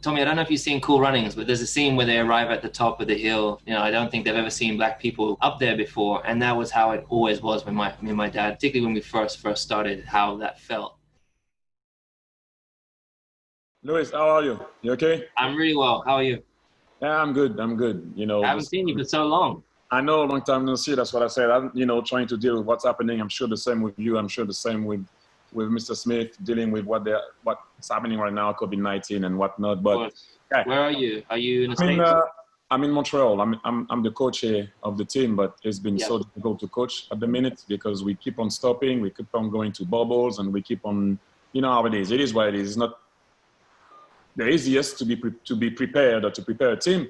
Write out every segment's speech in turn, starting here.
Tommie, I don't know if you've seen Cool Runnings, but there's a scene where they arrive at the top of the hill. You know, I don't think they've ever seen black people up there before, and that was how it always was with me and my dad, particularly when we first started, how that felt. Louis, how are you? You okay? I'm really well. How are you? Yeah, I'm good. I'm good. You know, I haven't seen you for so long. I know, long time no see. That's what I said. I'm, you know, trying to deal with what's happening. I'm sure the same with you. I'm sure the same with Mr. Smith, dealing with what's happening right now, COVID-19 and whatnot. But yeah. Where are you? Are you in the States? I'm in Montreal. I'm the coach here of the team, but it's been so difficult to coach at the minute because we keep on stopping, we keep on going to bubbles, and we keep on, you know how it is. It is what it is. It's not the easiest to be prepared or to prepare a team,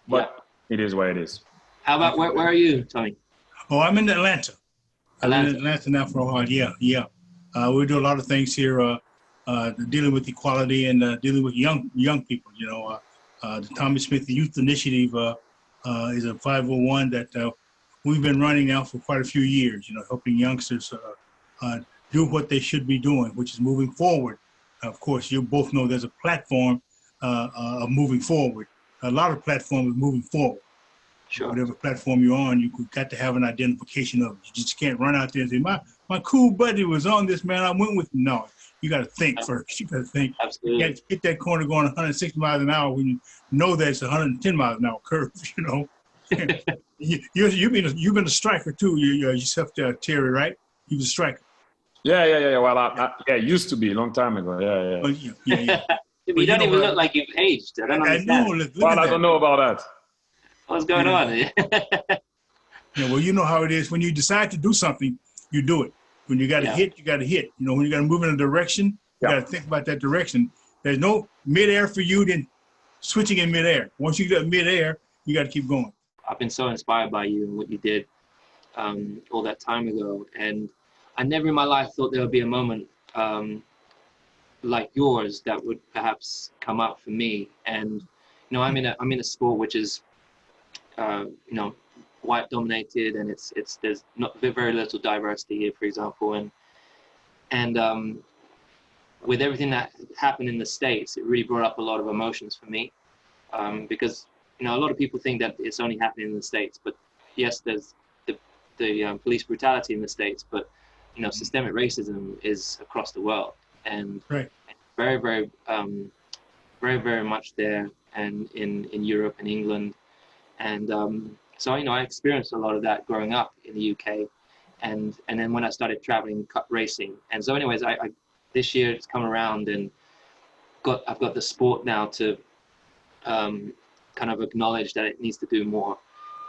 but it is what it is. How about where are you, Tommie? Oh, I'm in Atlanta. I'm in Atlanta now for a while. Yeah. We do a lot of things here, dealing with equality and dealing with young people. You know, the Tommie Smith Youth Initiative is a 501 that we've been running now for quite a few years. You know, helping youngsters do what they should be doing, which is moving forward. Of course, you both know there's a platform of moving forward. A lot of platforms moving forward. Sure. Whatever platform you're on, you got to have an identification of it. You just can't run out there and say, my cool buddy was on this, man. I went with him. No, you got to think first. You got to think. Absolutely. You got to hit that corner going 160 miles an hour when you know that it's 110 miles an hour curve, you know. You've been a striker too, yourself, Thierry, right? You was a striker. Yeah. Well, I used to be a long time ago. Yeah. Well, yeah. You don't even look like you've aged. I don't understand. Well, I don't know about that. What's going on? Yeah, well, you know how it is. When you decide to do something, you do it. When you got to hit, you got to hit. You know, when you got to move in a direction, you got to think about that direction. There's no midair for you, then switching in midair. Once you get midair, you got to keep going. I've been so inspired by you and what you did all that time ago. And I never in my life thought there would be a moment like yours that would perhaps come up for me. And, you know, I'm in a sport which is, you know, white dominated, and there's not very little diversity here, for example, and with everything that happened in the States, it really brought up a lot of emotions for me, because, you know, a lot of people think that it's only happening in the States, but yes, there's the police brutality in the States, but, you know, systemic racism is across the world, and very, very, very, very much there, and in Europe and England. And so, you know, I experienced a lot of that growing up in the UK, and then when I started traveling racing. And so anyways, I this year it's come around, and I've got the sport now to kind of acknowledge that it needs to do more.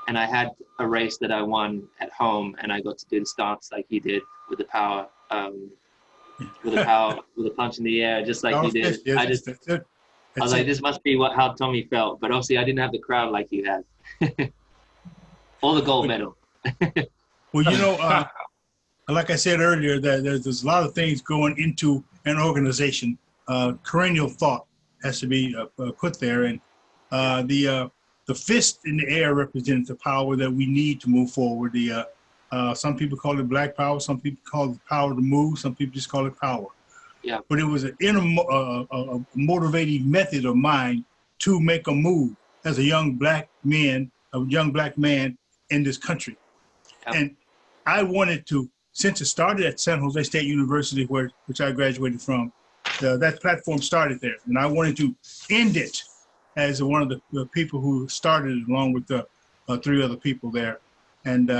And I had a race that I won at home, and I got to do the stance like you did with the power, with a punch in the air, just like you did. Yes, I was like, this must be how Tommie felt, but obviously I didn't have the crowd like you had. Or the gold medal. Well, you know, like I said earlier, that there's a lot of things going into an organization. Perennial thought has to be put there, and the fist in the air represents the power that we need to move forward. Some people call it black power, some people call it power to move, some people just call it power. Yeah. But it was an inner motivating method of mine to make a move as a young black man in this country. Yeah. And I wanted to, since it started at San Jose State University, which I graduated from, that platform started there. And I wanted to end it as one of the people who started it, along with the 3 other people there. And,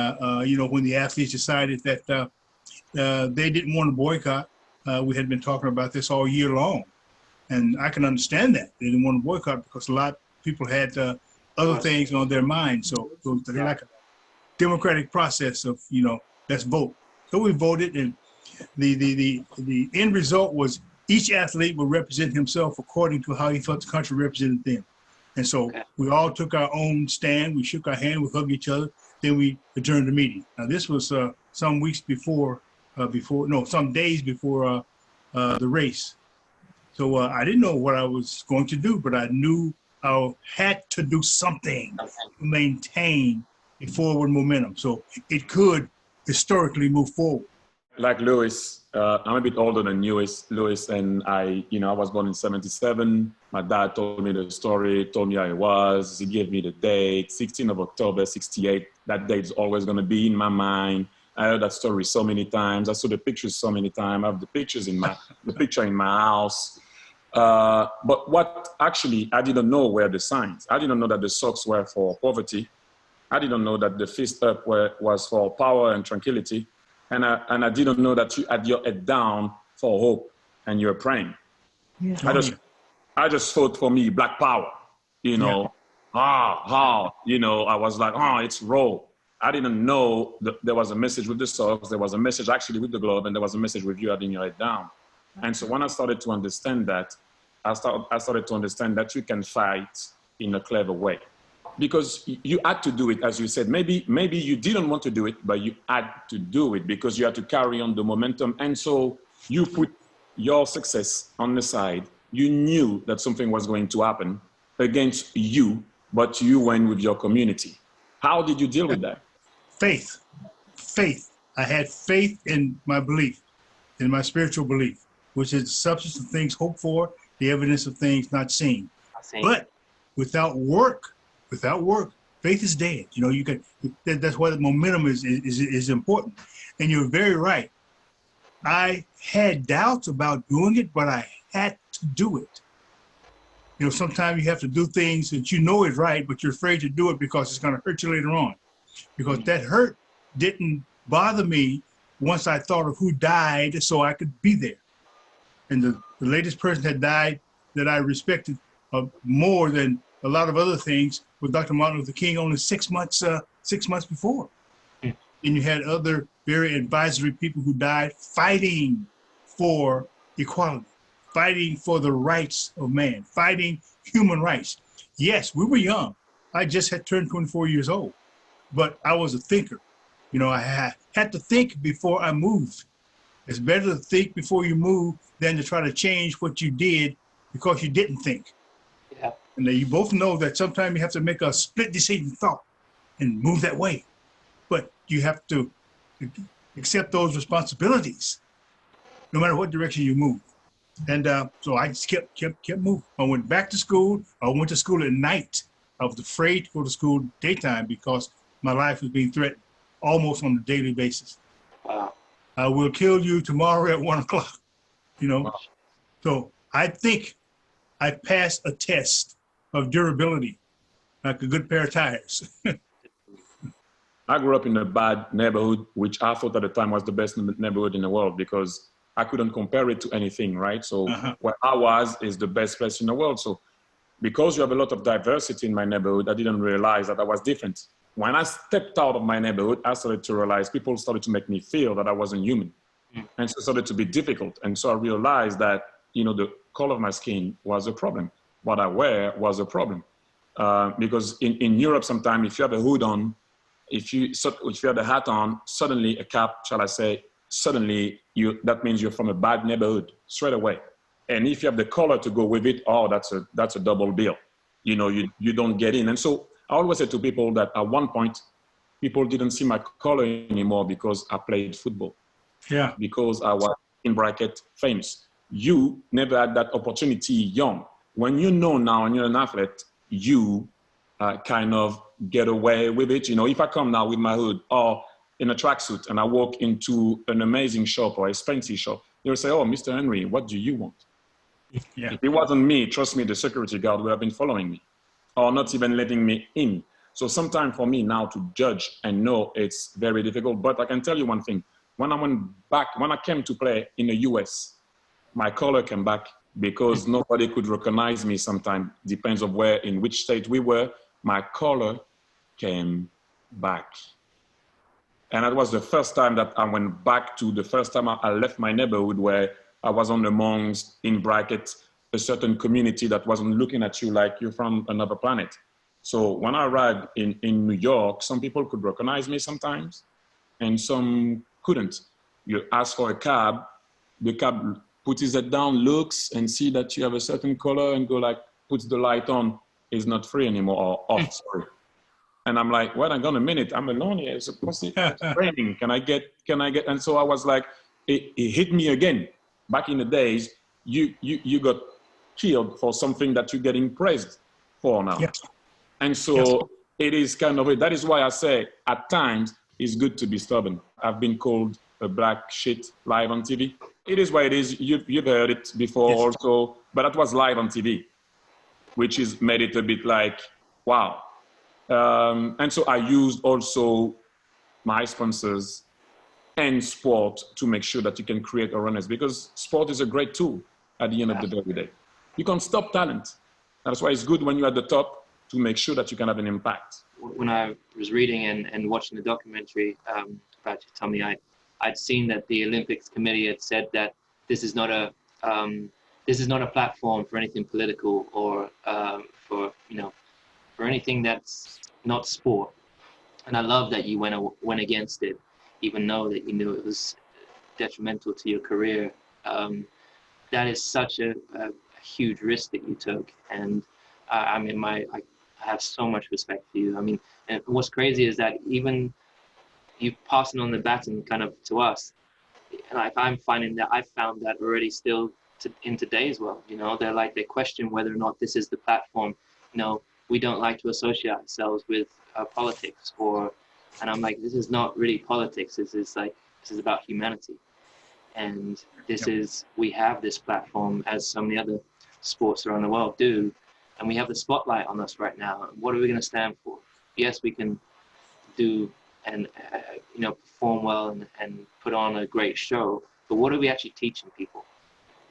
you know, when the athletes decided that they didn't want to boycott, we had been talking about this all year long, and I can understand that. They didn't want to boycott because a lot of people had other things on their mind. So they're like a democratic process of, you know, let's vote. So we voted, and the end result was each athlete would represent himself according to how he felt the country represented them. And so we all took our own stand. We shook our hand, we hugged each other, then we adjourned the meeting. Now this was some days before the race. So I didn't know what I was going to do, but I knew I had to do something to maintain a forward momentum so it could historically move forward. Like Lewis, I'm a bit older than Lewis, and I was born in '77. My dad told me the story, told me how it was. He gave me the date, 16th of October, '68. That date is always going to be in my mind. I heard that story so many times. I saw the pictures so many times. I have the picture in my house. But what actually, I didn't know were the signs. I didn't know that the socks were for poverty. I didn't know that the fist up was for power and tranquility. And I didn't know that you had your head down for hope and you're praying. Yeah. I just thought for me, black power, I was like, it's raw. I didn't know that there was a message with the socks, there was a message actually with the glove, and there was a message with you having your head down. And so when I started to understand that, I started to understand that you can fight in a clever way. Because you had to do it, as you said. Maybe you didn't want to do it, but you had to do it because you had to carry on the momentum. And so you put your success on the side. You knew that something was going to happen against you, but you went with your community. How did you deal with that? Faith. I had faith in my belief, in my spiritual belief, which is the substance of things hoped for, the evidence of things not seen. But without work, faith is dead. That's why the momentum is important. And you're very right. I had doubts about doing it, but I had to do it. Sometimes you have to do things that you know is right, but you're afraid to do it because it's going to hurt you later on. Because that hurt didn't bother me once I thought of who died so I could be there. And the latest person that died that I respected more than a lot of other things with Dr. Martin Luther King only 6 months before. And you had other very advisory people who died fighting for equality, fighting for the rights of man, fighting human rights. Yes, we were young. I just had turned 24 years old, but I was a thinker. I had to think before I moved. It's better to think before you move than to try to change what you did because you didn't think. Yeah. And you both know that sometimes you have to make a split decision thought and move that way. But you have to accept those responsibilities no matter what direction you move. And so I just kept moving. I went back to school. I went to school at night. I was afraid to go to school daytime because my life was being threatened almost on a daily basis. Wow. I will kill you tomorrow at 1 o'clock, Wow. So I think I passed a test of durability, like a good pair of tires. I grew up in a bad neighborhood, which I thought at the time was the best neighborhood in the world because I couldn't compare it to anything, right? So where I was is the best place in the world. So because you have a lot of diversity in my neighborhood, I didn't realize that I was different. When I stepped out of my neighborhood, I started to realize people started to make me feel that I wasn't human. And so it started to be difficult. And so I realized that, the color of my skin was a problem. What I wear was a problem. Because in Europe, sometimes if you have a hood on, if you have a hat on, suddenly a cap, shall I say, suddenly that means you're from a bad neighborhood straight away. And if you have the color to go with it, that's a double bill. You don't get in. And so I always say to people that at one point, people didn't see my color anymore because I played football. Yeah. Because I was, in bracket, famous. You never had that opportunity young. When you know now and you're an athlete, you kind of get away with it. If I come now with my hood or in a tracksuit and I walk into an amazing shop or a expensive shop, they'll say, "Oh, Mr. Henry, what do you want?" Yeah. If it wasn't me, trust me, the security guard would have been following me or not even letting me in. So sometimes for me now to judge and know it's very difficult. But I can tell you one thing. When I came to play in the US, my color came back because nobody could recognize me sometimes. Depends on in which state we were. My color came back. And that was the first time that I went back to the first time I left my neighborhood where I was on amongst, in brackets, a certain community that wasn't looking at you like you're from another planet. So when I arrived in New York, some people could recognize me sometimes and some couldn't. You ask for a cab, the cab puts his head down, looks and see that you have a certain color and go like, puts the light on, is not free anymore or off, sorry. And I'm like, well, hang on a minute, I'm alone here. It's raining. Can I get? And so I was like, it hit me again. Back in the days, you got killed for something that you're getting praised for now. Yes. And so it is kind of, that is why I say at times it's good to be stubborn. I've been called a black shit live on TV. It is what it is. You've heard it before also, but that was live on TV, which is made it a bit like, wow. And so I used also my sponsors and sport to make sure that you can create awareness, because sport is a great tool at the end of the day. You can't stop talent. That's why it's good when you're at the top to make sure that you can have an impact. When I was reading and watching the documentary about you, Tommie, I'd seen that the Olympics Committee had said that this is not a platform for anything political or for anything that's not sport. And I love that you went against it, even though that you knew it was detrimental to your career. That is such a huge risk that you took, and I mean, I have so much respect for you. I mean, and what's crazy is that even you passing on the baton kind of to us, like I'm finding that I found that already still in today's world. They question whether or not this is the platform. We don't like to associate ourselves with politics, and I'm like, this is not really politics. This is about humanity. And we have this platform, as so many other sports around the world do, and we have the spotlight on us right now. What are we going to stand for? Yes, we can do and perform well and put on a great show, but what are we actually teaching people?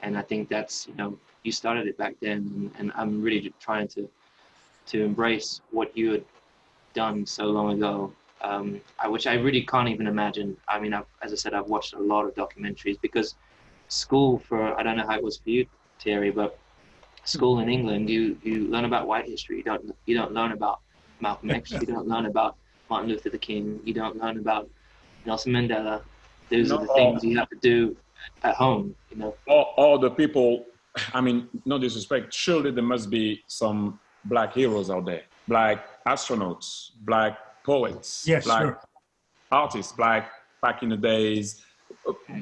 And I think that's, you started it back then, and I'm really trying to embrace what you had done so long ago, which I really can't even imagine. I mean, as I said, I've watched a lot of documentaries, because school I don't know how it was for you, Thierry, but school in England, you learn about white history. You don't learn about Malcolm X. You don't learn about Martin Luther King. You don't learn about Nelson Mandela. Those are the things you have to do at home, All the people, I mean, no disrespect, surely there must be some black heroes out there, black astronauts, black poets, black artists, black back in the days,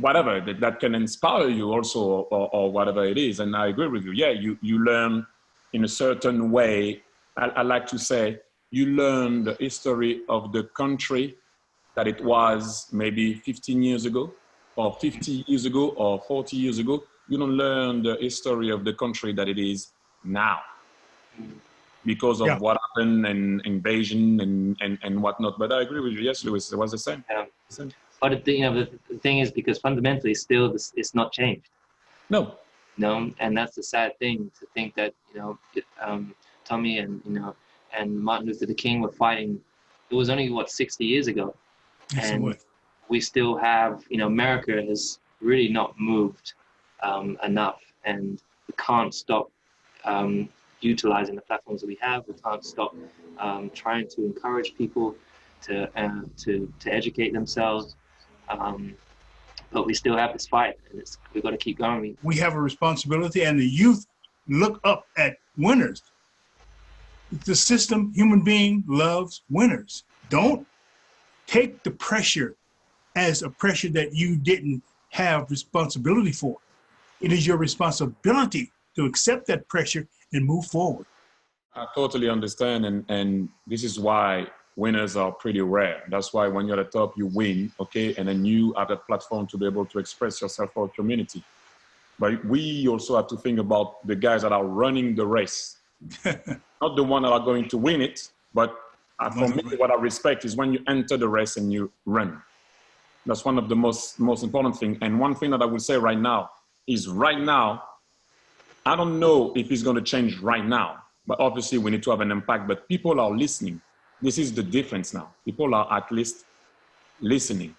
whatever, that can inspire you also, or whatever it is. And I agree with you. Yeah, you learn in a certain way. I like to say, you learn the history of the country that it was maybe 15 years ago, or 50 years ago, or 40 years ago. You don't learn the history of the country that it is now, because of what happened, and invasion and whatnot. But I agree with you. Yes, Louis, it was the same. Yeah. But the thing is, because fundamentally, still, it's not changed. No. And that's the sad thing, to think that Tommie and Martin Luther King were fighting. It was only 60 years ago, and we still have America has really not moved enough, and we can't stop utilizing the platforms that we have. We can't stop trying to encourage people to educate themselves. But we still have this fight, and we've got to keep going. We have a responsibility, and the youth look up at winners. The system, human being, loves winners. Don't take the pressure as a pressure that you didn't have responsibility for. It is your responsibility to accept that pressure and move forward. I totally understand, and this is why winners are pretty rare. That's why when you're at the top, you win, okay? And then you have that platform to be able to express yourself for a community. But we also have to think about the guys that are running the race. Not the one that are going to win it, but for me, what I respect is when you enter the race and you run. That's one of the most important things. And one thing that I will say right now is I don't know if it's going to change right now, but obviously we need to have an impact, but people are listening. This is the difference now. People are at least listening.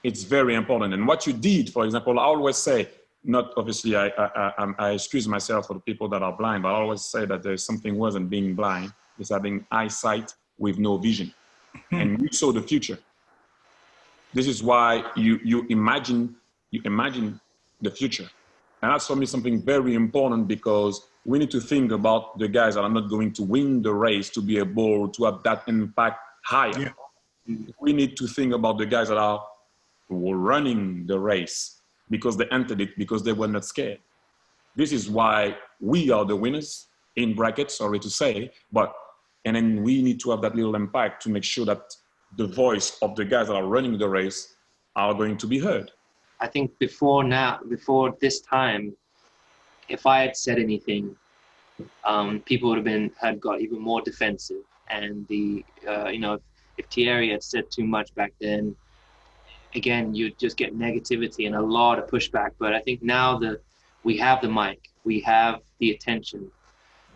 It's very important. And what you did, for example, I always say, not obviously I excuse myself for the people that are blind, but I always say that there's something worse than being blind. It's having eyesight with no vision. And you saw the future. This is why you imagine the future. And that's for me something very important, because we need to think about the guys that are not going to win the race to be able to have that impact higher. Yeah. We need to think about the guys that are running the race because they entered it because they were not scared. This is why we are the winners, in brackets, sorry to say, and then we need to have that little impact to make sure that the voice of the guys that are running the race are going to be heard. I think before this time, if I had said anything, people would have got even more defensive. And if Thierry had said too much back then, again, you'd just get negativity and a lot of pushback. But I think now that we have the mic, we have the attention,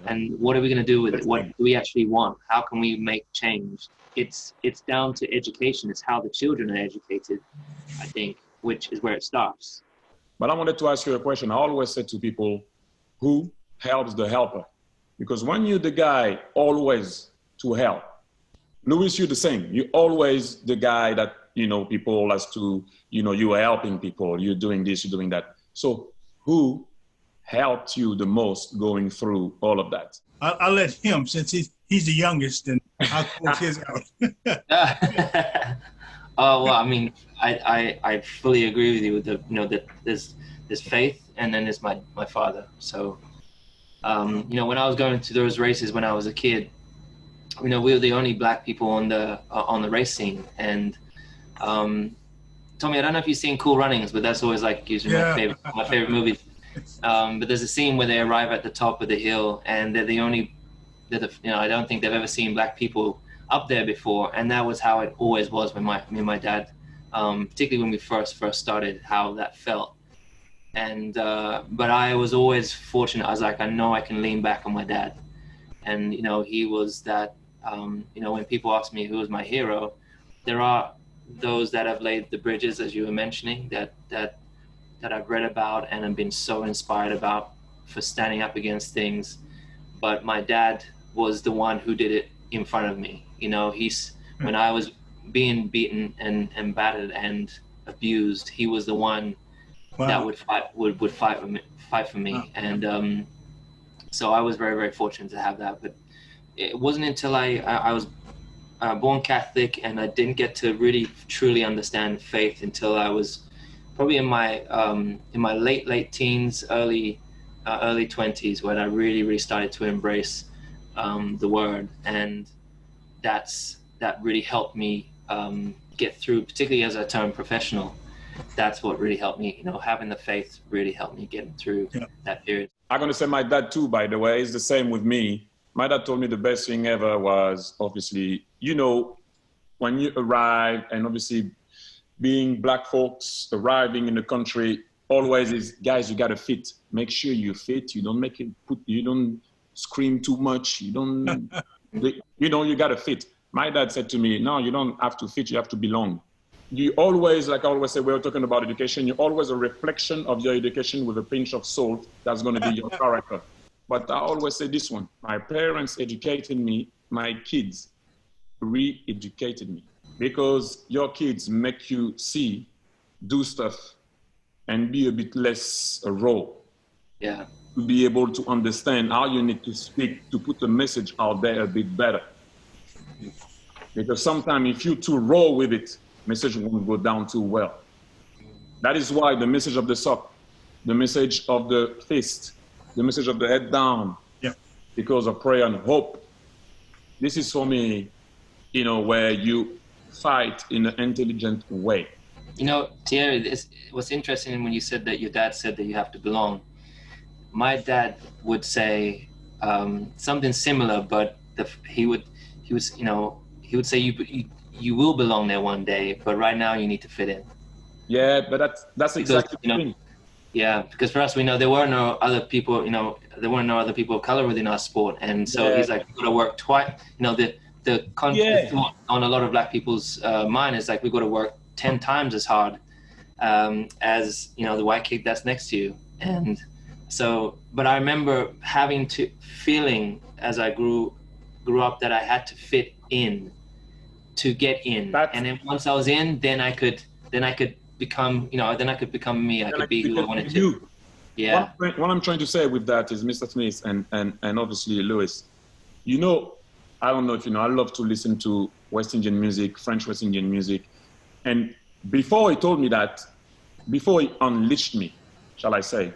and what are we going to do with it? What do we actually want? How can we make change? It's down to education. It's how the children are educated, I think, which is where it starts. But I wanted to ask you a question. I always say to people, who helps the helper? Because when you're the guy always to help, Louis, you're the same. You're always the guy that, people as to, you are helping people, you're doing this, you're doing that. So who helped you the most going through all of that? I'll let him, since he's the youngest, and I'll close his out. Oh, well, I mean, I fully agree with you with that there's faith, and then there's my father. So, when I was going to those races when I was a kid, we were the only black people on the race scene. And Tommie, I don't know if you've seen Cool Runnings, but that's always like usually my favorite movie. But there's a scene where they arrive at the top of the hill, and they're I don't think they've ever seen black people up there before, and that was how it always was with me and my dad, particularly when we first started, how that felt. And but I was always fortunate. I was like, I know I can lean back on my dad, and he was that. When people ask me who was my hero, there are those that have laid the bridges, as you were mentioning, that I've read about and have been so inspired about for standing up against things. But my dad was the one who did it in front of me. When I was being beaten and battered and abused, he was the one that would fight for me. Wow. And so I was very, very fortunate to have that. But it wasn't until I was born Catholic, and I didn't get to really truly understand faith until I was probably in my late teens, early 20s, when I really started to embrace the word, and that really helped me get through, particularly as I turned professional. That's what really helped me, having the faith really helped me get through that period. I'm going to say my dad too, by the way. It's the same with me. My dad told me the best thing ever was, obviously, when you arrive, and obviously being black folks arriving in the country, always is, guys, you got to fit. Make sure you fit. You don't you don't scream too much. You don't, you got to fit. My dad said to me, no, you don't have to fit. You have to belong. You always, like I always say, we're talking about education. You're always a reflection of your education with a pinch of salt. That's going to be your character. But I always say this one. My parents educated me. My kids re-educated me. Because your kids make you see, do stuff, and be a bit less raw. Yeah. To be able to understand how you need to speak, to put the message out there a bit better. Because sometimes if you're too raw with it, message won't go down too well. That is why the message of the sock, the message of the fist, the message of the head down, because of prayer and hope. This is for me, where you fight in an intelligent way. Thierry, what's interesting when you said that your dad said that you have to belong. My dad would say something similar, but he would say you will belong there one day, but right now you need to fit in. Yeah, but that's exactly the thing. Yeah, because for us, we know there were no other people, there weren't no other people of color within our sport, and so he's like, we've got to work twice. The thought on a lot of black people's mind is like, we've got to work 10 times as hard as the white kid that's next to you. And so, but I remember feeling as I grew up that I had to fit in to get in. And then once I was in, then I could become, then I could become me. I could be who I wanted to. Yeah. What I'm trying to say with that is, Mr. Smith and obviously Louis, I don't know if I love to listen to West Indian music, French West Indian music. And before he told me that, before he unleashed me, shall I say.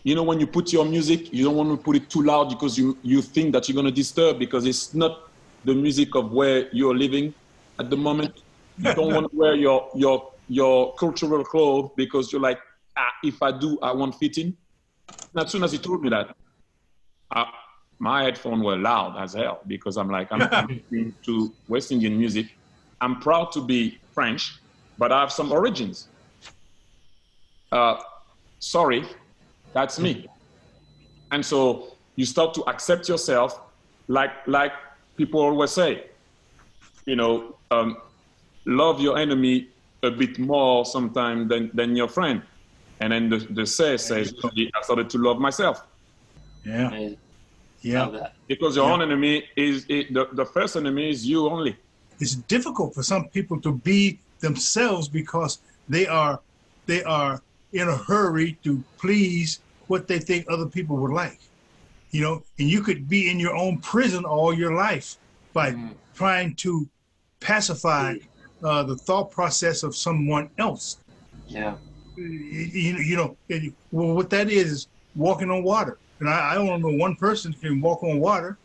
You know, when you put your music, you don't want to put it too loud because you think that you're going to disturb, because it's not the music of where you're living at the moment. You don't want to wear your cultural clothes because you're like, if I do, I won't fit in. And as soon as he told me that, my headphones were loud as hell, because I'm like, I'm into West Indian music. I'm proud to be French, but I have some origins. Sorry, that's me. And so you start to accept yourself, like people always say, you know, love your enemy a bit more sometimes than your friend. And then the says, I started to love myself. Yeah. Yeah. Because your own enemy is, the first enemy is you only. It's difficult for some people to be themselves because they are in a hurry to please what they think other people would like. You know, and you could be in your own prison all your life by trying to pacify the thought process of someone else. Yeah. You know, well, what that is walking on water. And I don't know one person can walk on water,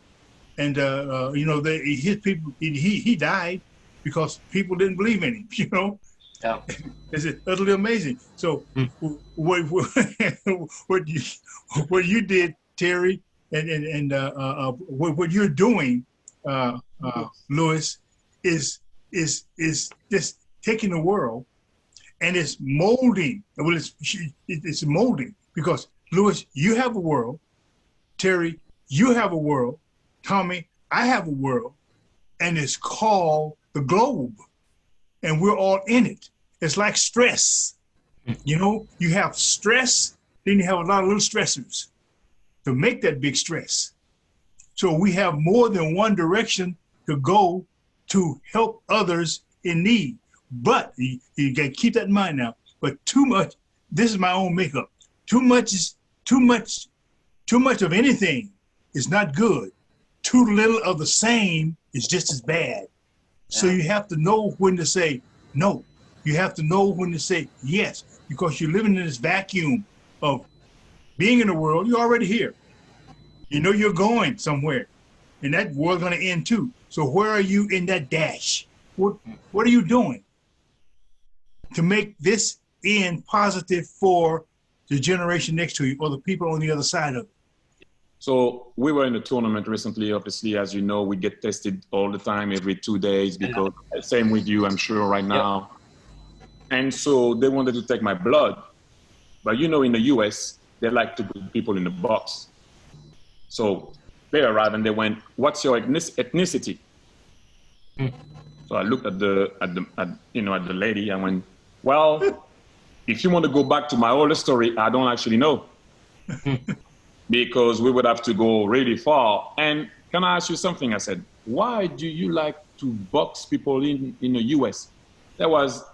and you know, his people, he died because people didn't believe in him. You know, yeah. It's utterly amazing. So what you did, Terry, and what you're doing, Louis, is just taking the world and it's molding. Well, it's molding, because Louis, you have a world. Terry, you have a world. Tommie, I have a world, and it's called the globe, and we're all in it. It's like stress. You know, you have stress, then you have a lot of little stressors to make that big stress. So we have more than one direction to go to help others in need. But you got to keep that in mind now. But too much, this is my own makeup. Too much of anything is not good. Too little of the same is just as bad. So you have to know when to say no. You have to know when to say yes, because you're living in this vacuum of being in the world. You're already here. You know you're going somewhere, and that world's going to end too. So where are you in that dash? What are you doing to make this end positive for the generation next to you or the people on the other side of it? So we were in a tournament recently. Obviously, as you know, we get tested all the time, every 2 days, because same with you, I'm sure, right now. And so they wanted to take my blood. But you know, in the US, they like to put people in a box. So they arrived and they went, "What's your ethnicity?" So I looked at the lady. I went, "Well, if you want to go back to my older story, I don't actually know." Because we would have to go really far. And can I ask you something? I said, "Why do you like to box people in the US?" There was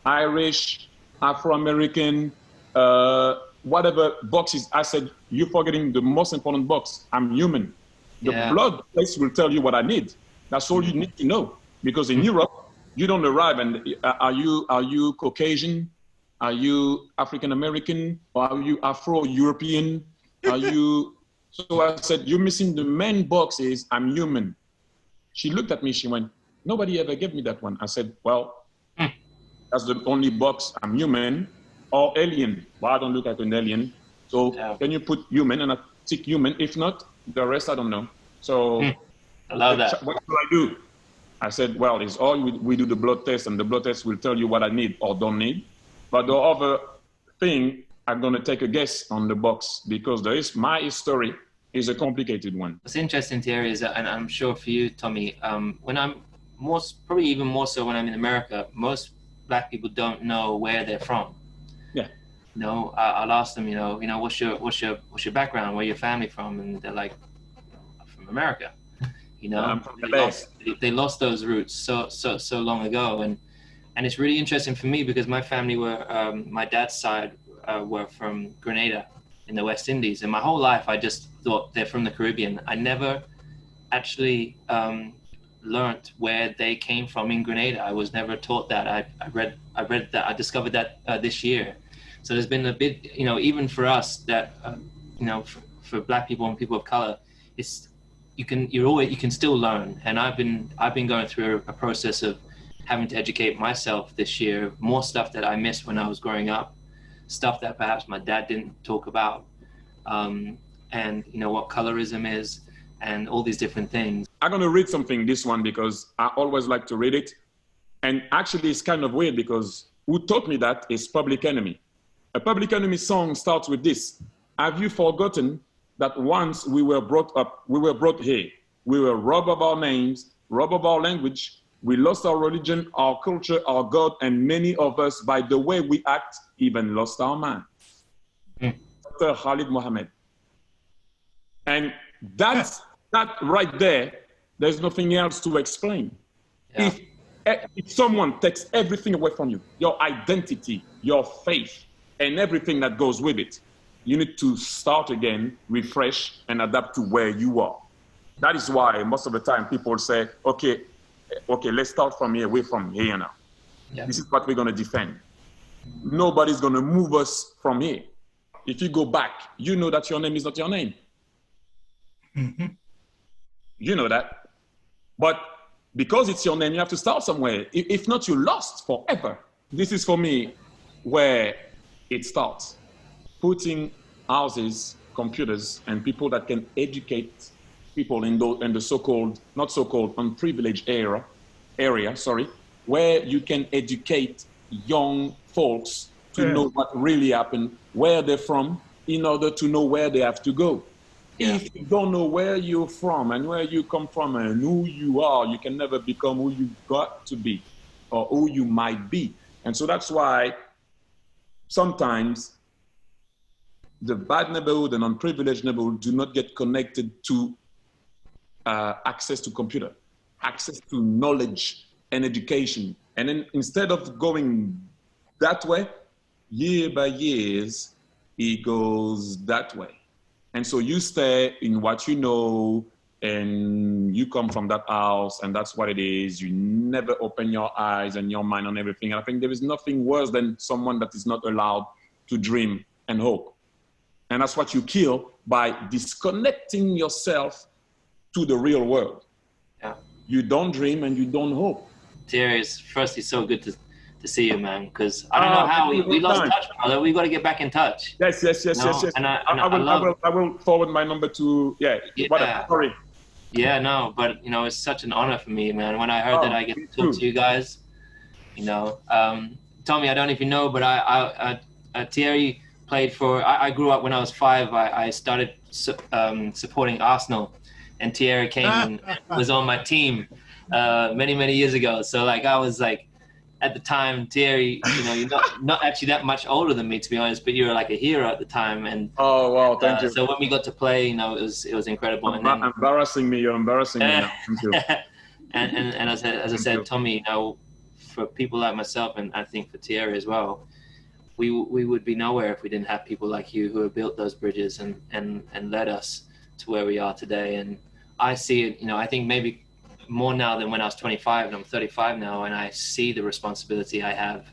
Irish, Afro-American, whatever boxes. I said, "You're forgetting the most important box. I'm human. The blood place will tell you what I need. That's all you need to know." Because in Europe, you don't arrive and are you Caucasian? Are you African-American? Or are you Afro-European? Are you? So I said, "You're missing the main box is I'm human." She looked at me, she went, "Nobody ever gave me that one." I said, "Well, that's the only box, I'm human or alien." Well, I don't look like an alien. So can you put human? And I tick human. If not, the rest I don't know. So I love that. What do I do? I said, "Well, it's all we do the blood test, and the blood test will tell you what I need or don't need. But the other thing, I'm going to take a guess on the box, because my history is a complicated one." What's interesting, Thierry, is that, and I'm sure for you, Tommie, when I'm probably even more so when I'm in America, most Black people don't know where they're from. Yeah. You know, I'll ask them, you know, what's your background? Where your family from? And they're like, "From America." You know, I'm from they lost those roots so long ago, and it's really interesting for me because my family were my dad's side were from Grenada in the West Indies, and my whole life I just thought they're from the Caribbean. I never actually learnt where they came from in Grenada. I was never taught that. I read that. I discovered that this year. So there's been a bit, you know, even for us that, you know, for Black people and people of color, it's you can still learn. And I've been going through a process of having to educate myself this year, more stuff that I missed when I was growing up, stuff that perhaps my dad didn't talk about, and you know what colorism is, and all these different things. I'm gonna read something, this one, because I always like to read it. And actually it's kind of weird because who taught me that is Public Enemy. A Public Enemy song starts with this: have you forgotten that once we were brought here, we were robbed of our names, robbed of our language, we lost our religion, our culture, our God, and many of us, by the way we act, even lost our mind. Dr. Khalid Mohammed. And that right there, there's nothing else to explain. Yeah. If someone takes everything away from you, your identity, your faith, and everything that goes with it, you need to start again, refresh, and adapt to where you are. That is why most of the time people say, okay, let's start from here, from here now. Yeah. This is what we're going to defend. Nobody's going to move us from here. If you go back, you know that your name is not your name. Mm-hmm. You know that. But because it's your name, you have to start somewhere. If not, you're lost forever. This is for me where it starts. Putting houses, computers, and people that can educate people in the so-called, not so-called, unprivileged area, where you can educate young folks to know what really happened, where they're from, in order to know where they have to go. Yeah. If you don't know where you're from and where you come from and who you are, you can never become who you got to be or who you might be. And so that's why sometimes the bad neighborhood and unprivileged neighborhood do not get connected to access to computer, access to knowledge and education. And then instead of going that way, year by years, it goes that way. And so you stay in what you know, and you come from that house, and that's what it is. You never open your eyes and your mind on everything. And I think there is nothing worse than someone that is not allowed to dream and hope. And that's what you kill by disconnecting yourself to the real world. Yeah. You don't dream and you don't hope. Thierry, firstly, so good to see you, man, because I don't know how we lost touch, brother. We got to get back in touch. Yes. And I will forward my number to, whatever, sorry. Yeah, no, but, you know, it's such an honor for me, man. When I heard that I get to talk to you guys, you know, Tommie, I don't know if you know, but Thierry played for, I grew up when I was 5. I started supporting Arsenal, and Thierry came and was on my team many years ago. So, like, I was like, at the time, Thierry, you know, you're not actually that much older than me, to be honest, but you were like a hero at the time. And oh wow, thank you. So when we got to play, you know, it was incredible. You're embarrassing me now. Thank you. and as I said, Tommie, you know, for people like myself, and I think for Thierry as well, we would be nowhere if we didn't have people like you who have built those bridges and led us to where we are today. And I see it, you know, I think maybe more now than when I was 25, and I'm 35 now, and I see the responsibility I have,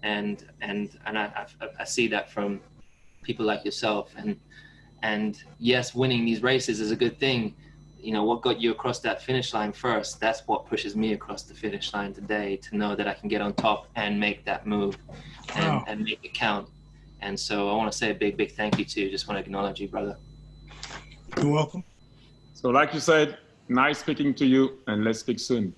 and I see that from people like yourself, and yes, winning these races is a good thing. You know, what got you across that finish line first, that's what pushes me across the finish line today, to know that I can get on top and make that move and make it count. And so I want to say a big thank you to you. Just want to acknowledge you, brother. You're welcome. So like you said, nice speaking to you, and let's speak soon.